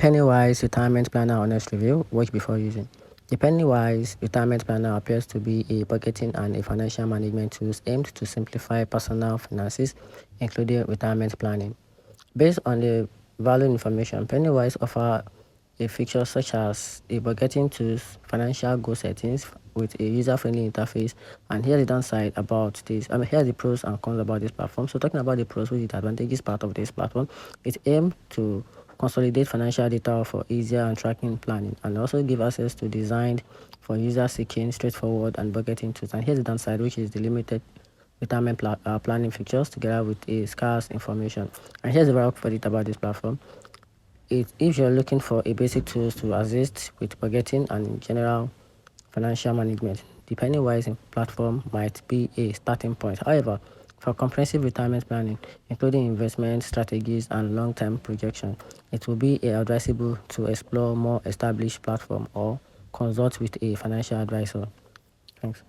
PennyWise Retirement Planner Honest review. Watch before using. The PennyWise Retirement Planner appears to be a budgeting and a financial management tool aimed to simplify personal finances, including retirement planning. Based on the valued information, PennyWise offers a feature such as a budgeting tools, financial goal settings with a user-friendly interface. And here's the downside about this. Here's the pros and cons about this platform. So talking about the pros, which is the advantages part of this platform, it aims to consolidate financial data for easier and tracking planning, and also give access to designed for user seeking straightforward and budgeting tools. And here's the downside, which is the limited retirement planning features together with a scarce information. And here's the very credit about this platform. If you're looking for a basic tools to assist with budgeting and general financial management, the PennyWise platform might be a starting point. However, for comprehensive retirement planning, including investment strategies and long-term projection, it will be advisable to explore more established platform or consult with a financial advisor. Thanks.